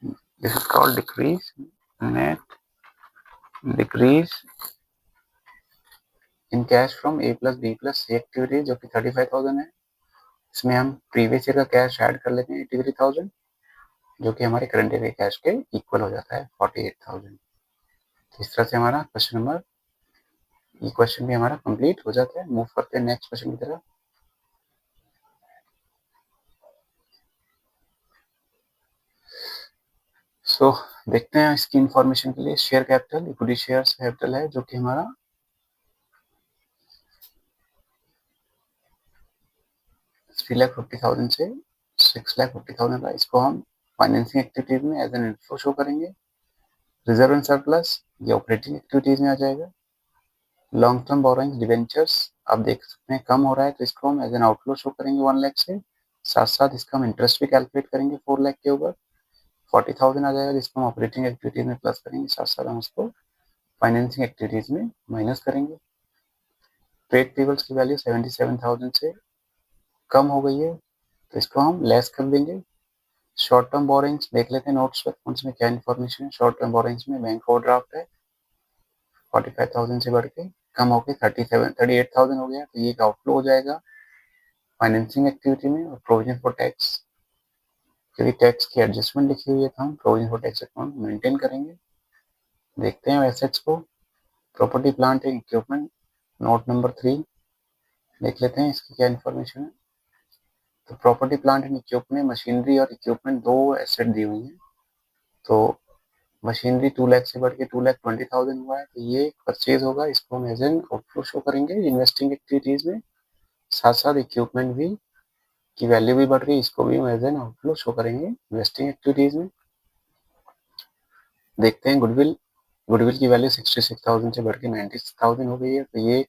this is called decrease, net decrease in cash from A plus B plus C activities जो कि 35,000 है। इसमें हम प्रीवियस ईयर का कैश ऐड कर लेते हैं 83,000 जो कि हमारे करंट ईयर के कैश के इक्वल हो जाता है 48,000। इस तरह से हमारा क्वेश्चन नंबर, ये क्वेश्चन भी हमारा कंप्लीट हो जाता है। मूव करते हैं नेक्स्ट क्वेश्चन की तरफ। सो देखते हैं इसकी इंफॉर्मेशन के लिए share capital, equity share capital है जो कि हमारा 3,50,000 से 6,50,000 का, इसको हम फाइनेंसिंग एक्टिविटीज में एज एन इनफ्लो शो करेंगे। रिजर्व एंड सरप्लस ये ऑपरेटिंग एक्टिविटीज में आ जाएगा। लॉन्ग टर्म बोरोइंग डिवेंचर्स आप देख सकते हैं कम हो रहा है तो इसको हम एज एन आउटफ्लो शो करेंगे 1 लाख से, साथ साथ इसका हम इंटरेस्ट भी कैलकुलेट करेंगे 4 लाख के ऊपर, 40,000 आ जाएगा जिसको हम ऑपरेटिंग एक्टिविटीज में प्लस करेंगे, साथ साथ हम उसको फाइनेंसिंग एक्टिविटीज में माइनस करेंगे। ट्रेड पेबल्स की वैल्यू 77,000 से कम हो गई है तो इसको हम लेस कर देंगे। शॉर्ट टर्म बोरिंग्स देख लेते हैं नोट्स पर, उसमें क्या इन्फॉर्मेशन है। शॉर्ट टर्म बोरिंग्स में बैंक ओवरड्राफ्ट है 45,000 से बढ़ के कम होकर 38,000 हो गया, तो ये एक आउटफ्लो हो जाएगा फाइनेंसिंग एक्टिविटी में। और प्रोविजन फॉर टैक्स, क्योंकि टैक्स की एडजस्टमेंट लिखी हुई है तो हम provision for tax account maintain करेंगे। देखते हैं एसेट्स को, property plant and equipment note number 3 देख लेते हैं इसकी क्या इन्फॉर्मेशन है। तो property plant and equipment, machinery और इक्विपमेंट दो एसेट दी हुई है, तो मशीनरी 2 लाख से बढ़ के 2,20,000 हुआ है, तो ये परचेज होगा, इसको हम एज एन आउटफ्लो शो करेंगे इन्वेस्टिंग एक्टिविटीज में। साथ साथ इक्विपमेंट भी की वैल्यू भी बढ़ रही है, इसको भी हम एज एन आउटफ्लो शो करेंगे इन्वेस्टिंग एक्टिविटीज में। देखते हैं गुडविल की वैल्यू 66,000 से बढ़ के 96,000 हो गई है, तो ये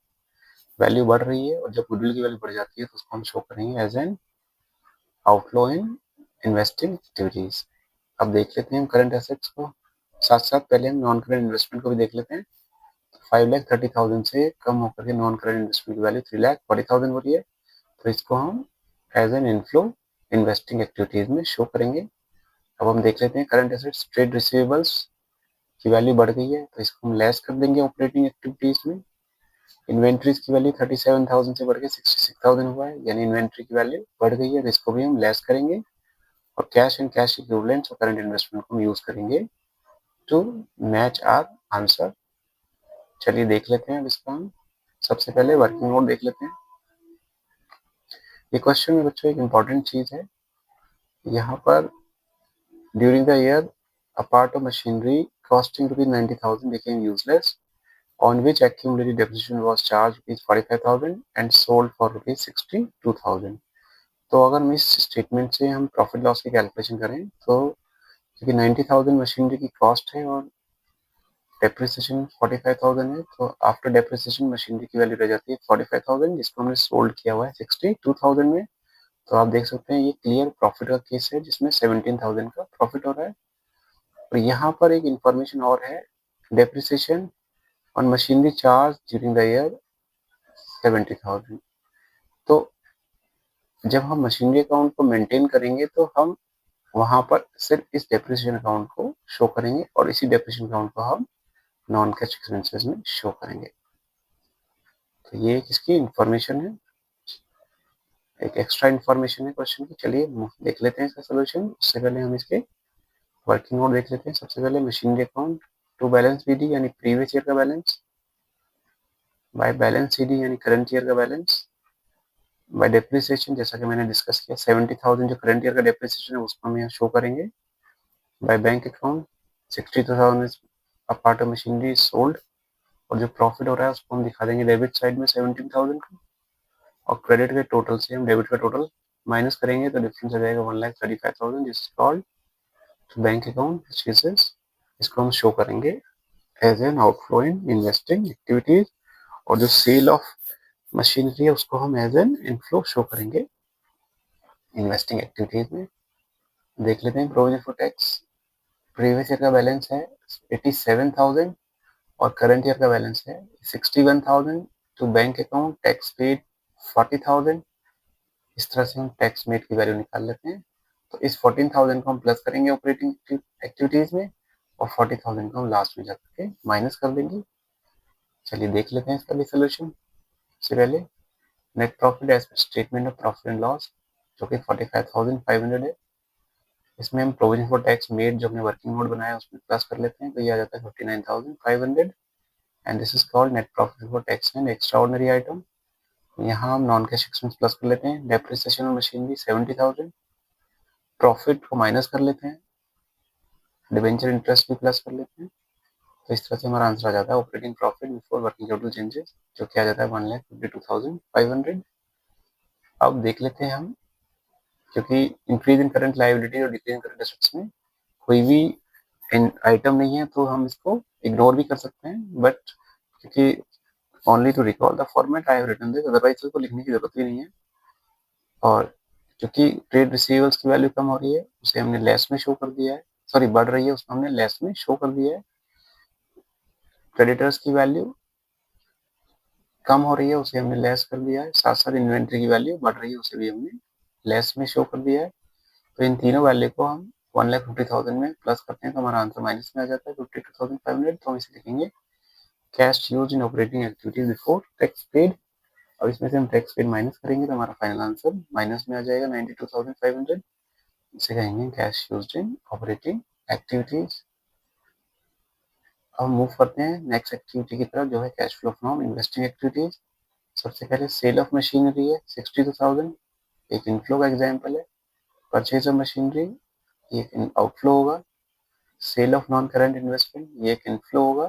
वैल्यू बढ़ रही है, और जब गुडविल की वैल्यू बढ़ जाती है तो उसको हम शो करेंगे as an outflow in investing activities. अब देख लेते हैं करंट एसेट्स को, साथ साथ पहले हम नॉन करंट इन्वेस्टमेंट को भी देख लेते हैं। 5,30,000 से कम होकर के नॉन करंट इन्वेस्टमेंट की वैल्यू 3,40,000 हो रही है, तो इसको हम as an inflow investing activities में शो करेंगे। अब हम देख लेते हैं करंट एसेट्स ट्रेड रिसीवेबल्स की वैल्यू बढ़ गई है, तो इसको हम लेस कर देंगे ऑपरेटिंग एक्टिविटीज में। इन्वेंट्रीज की वैल्यू 37,000 से बढ़ के 66,000 हुआ है, यानी इन्वेंट्री की वैल्यू बढ़ गई है, तो इसको भी हम लेस करेंगे। और कैश एंड कैश इक्विवेलेंट्स और करंट इन्वेस्टमेंट को हम यूज करेंगे टू मैच आर आंसर। चलिए देख लेते हैं अब इसका हम सबसे पहले वर्किंग नोट देख लेते हैं। ये क्वेश्चन में बच्चों एक इम्पॉर्टेंट चीज है, यहाँ पर during the year a part of machinery costing rupees 90,000 became useless, on which accumulated depreciation was charged rupees 45,000 and sold for rupees 62,000। तो अगर हम इस स्टेटमेंट से हम प्रॉफिट लॉस की कैलकुलेशन करें, तो क्योंकि 90,000 मशीनरी की कॉस्ट है और डेप्रिसिएशन 45,000 है, तो आफ्टर डेप्रिसिएशन मशीनरी की वैल्यू रह जाती है 45,000, जिसको हमने सोल्ड किया हुआ है 62,000 में। तो आप देख सकते हैं ये क्लियर प्रॉफिट का केस है, जिसमें 17,000 का प्रॉफिट हो रहा है। और यहाँ पर एक इंफॉर्मेशन और है, depreciation on machinery charge during the year 70,000। तो जब हम मशीनरी अकाउंट को मेंटेन करेंगे, तो हम वहां पर सिर्फ इस डेप्रिसिएशन अकाउंट को शो करेंगे, और इसी डेप्रिसिएशन अकाउंट को हम नॉन कैश एक्सपेंसेस में शो करेंगे। तो ये किसकी इंफॉर्मेशन है, एक एक्स्ट्रा इंफॉर्मेशन है क्वेश्चन की। चलिए देख लेते हैं इसका सोल्यूशन। उससे पहले हम इसके वर्किंग नोट देख लेते हैं। सबसे पहले machinery account to balance BD यानी प्रीवियस ईयर का बैलेंस, बाय बैलेंस सीडी यानी करंट ईयर का बैलेंस, बाय डेप्रिसिएशन जैसा कि मैंने डिस्कस किया 70,000 जो करंट ईयर का डेप्रिसिएशन है उसको हम यहाँ शो करेंगे। Bye bank account 62,000 a part of machinery sold, और जो प्रॉफिट हो रहा है उसको हम दिखा देंगे डेबिट साइड में 17,000 का, और क्रेडिट के टोटल से हम डेबिट का टोटल माइनस करेंगे, तो डिफरेंस आ जाएगा 1,35,000, this is called bank account purchases. इसको हम शो करेंगे as an outflow in investing activities, और जो सेल ऑफ मशीनरी है उसको हम एज एन इनफ्लो शो करेंगे इन्वेस्टिंग एक्टिविटीज में। देख लेते हैं provision for tax. Previous year का बैलेंस है 87,000 और करंट ईयर का बैलेंस है 61,000। To bank account tax paid 40,000। इस तरह से हम टैक्स मेड की वैल्यू निकाल लेते हैं। तो इस 14,000 को हम प्लस करेंगे ऑपरेटिंग एक्टिविटीज में, और 40,000 को हम लास्ट में जाकर के माइनस कर देंगे। चलिए देख लेते हैं इसका भी सोल्यूशन। सबसे पहले net profit as per statement of profit and loss, जो कि 45,500 है। इसमें हम प्रोविजन फॉर टैक्स मेड जो हमने वर्किंग नोट बनाया उसमें प्लस कर लेते हैं, तो ये आ जाता है 59,500, and this is called net profit before tax and extra ordinary item. यहाँ हम नॉन कैश एक्सपेंस प्लस कर लेते हैं, डेप्रिसिएशन ऑन मशीनरी 70,000, प्रॉफिट को माइनस कर लेते हैं, डिबेंचर इंटरेस्ट भी प्लस कर लेते हैं। तो इस तरह से हमारा आंसर आ जाता है operating profit before working capital changes, जो कि आ जाता है 1,52,500। अब देख लेते हैं हम, क्योंकि इंक्रीज इन करंट लायबिलिटी और डिक्रीज इन करंट एसेट्स में कोई भी आइटम नहीं है, तो हम इसको इग्नोर भी कर सकते हैं, बट क्योंकि only to recall the format I have written this, otherwise इसको लिखने की जरूरत भी नहीं है। और क्योंकि ट्रेड रिसीवेबल्स की वैल्यू कम हो रही है, उसे हमने लेस में शो कर दिया है, सॉरी बढ़ रही है उसको हमने लेस में शो कर दिया है। क्रेडिटर्स की वैल्यू कम हो रही है, उसे हमने लेस कर दिया है। साथ साथ इन्वेंट्री की वैल्यू बढ़ रही है, उसे भी हमने लेस में शो कर दिया है। तो इन तीनों वैल्यू को हम 1,50,000 में प्लस करते हैं, तो हमारा आंसर माइनस में आ जाता है 52,500। तो हम इसे लिखेंगे cash use in operating activities before tax paid, और इसमें से हम टैक्स पेड माइनस करेंगे, तो हमारा फाइनल आंसर माइनस में आ जाएगा 92,500। इसे कहेंगे कैश यूज्ड इन ऑपरेटिंग एक्टिविटीज। अब मूव करते हैं नेक्स्ट एक्टिविटी की तरफ, जो है cash flow from investing activities. सबसे पहले सेल ऑफ मशीनरी है 62,000, एक इनफ्लो का एग्जाम्पल है। परचेज ऑफ मशीनरी एक आउटफ्लो होगा। Sale of non current investment ये एक इनफ्लो होगा,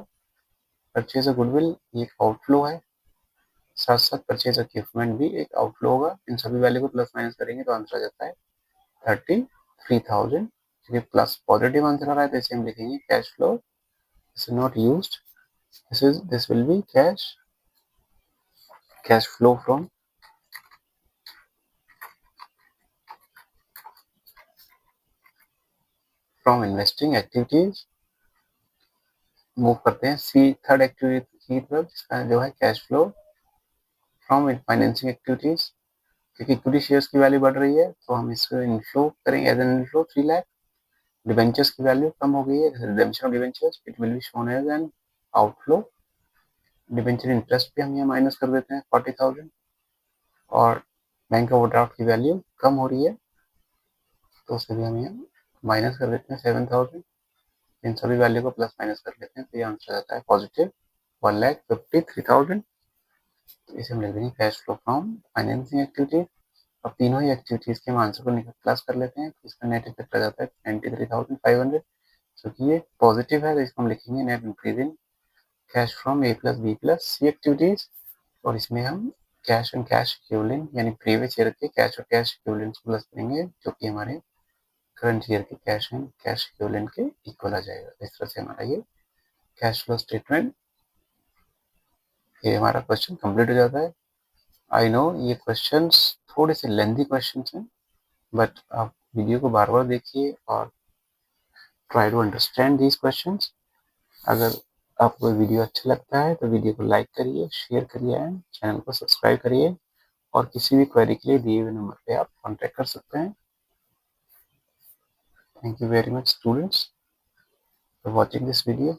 परचेज ऑफ गुडविल ये एक आउटफ्लो है, साथ साथ परचेज ऑफ इक्विपमेंट भी एक आउटफ्लो होगा। इन सभी वैल्यू को प्लस माइनस करेंगे तो आंसर आ जाता है 33,000। क्योंकि प्लस पॉजिटिव आंसर आ रहा है तो इसे हम लिखेंगे cash flow, this is not used, this will be cash flow from investing activities. Move करते हैं सी थर्ड एक्टिविटी की तरफ, जिसका जो है cash flow from financing activities. क्योंकि इक्विटी शेयर्स की वैल्यू बढ़ रही है तो हम इसको इनफ्लो करेंगे as an inflow 3 lakh. Debentures की वैल्यू कम हो गई है, redemption of debentures it will be shown as an outflow. Debenture interest भी हम यहाँ माइनस कर देते हैं 40,000। और बैंक ओवरड्राफ्ट की वैल्यू कम हो रही है तो उसे भी हम यहाँ माइनस कर देते हैं 7,000। इन सभी वैल्यू को प्लस माइनस कर लेते हैं तो ये आंसर आता है पॉजिटिव 1,53,000। तो इसे हम लिख देंगे cash flow from financing activity. अब तीनों ही एक्टिविटीज के हम आंसर को प्लस कर लेते हैं तो इसका नेट इफेक्ट आ जाता है 93,500। क्योंकि ये पॉजिटिव है तो इसको हम लिखेंगे net increase in cash from A plus B plus C activities. और इसमें हम कैश एंड कैश इक्विवेलेंट यानी प्रीवियस ईयर के कैश और कैश इक्विवेलेंट को प्लस करेंगे जो कि हमारे करंट ईयर के कैश एंड कैश इक्विवेलेंट के इक्वल आ जाएगा। इस तरह से हमारा ये कैश फ्लो स्टेटमेंट, ये हमारा क्वेश्चन कंप्लीट हो जाता है। आई नो ये क्वेश्चंस थोड़े से लेंथी क्वेश्चंस हैं, बट आप वीडियो को बार बार देखिए और try to understand these questions. अगर आपको वीडियो अच्छा लगता है तो वीडियो को लाइक करिए, शेयर करिए एंड चैनल को सब्सक्राइब करिए। और किसी भी क्वेरी के लिए दिए हुए नंबर पे आप कॉन्टेक्ट कर सकते हैं। Thank you very much students for watching this video.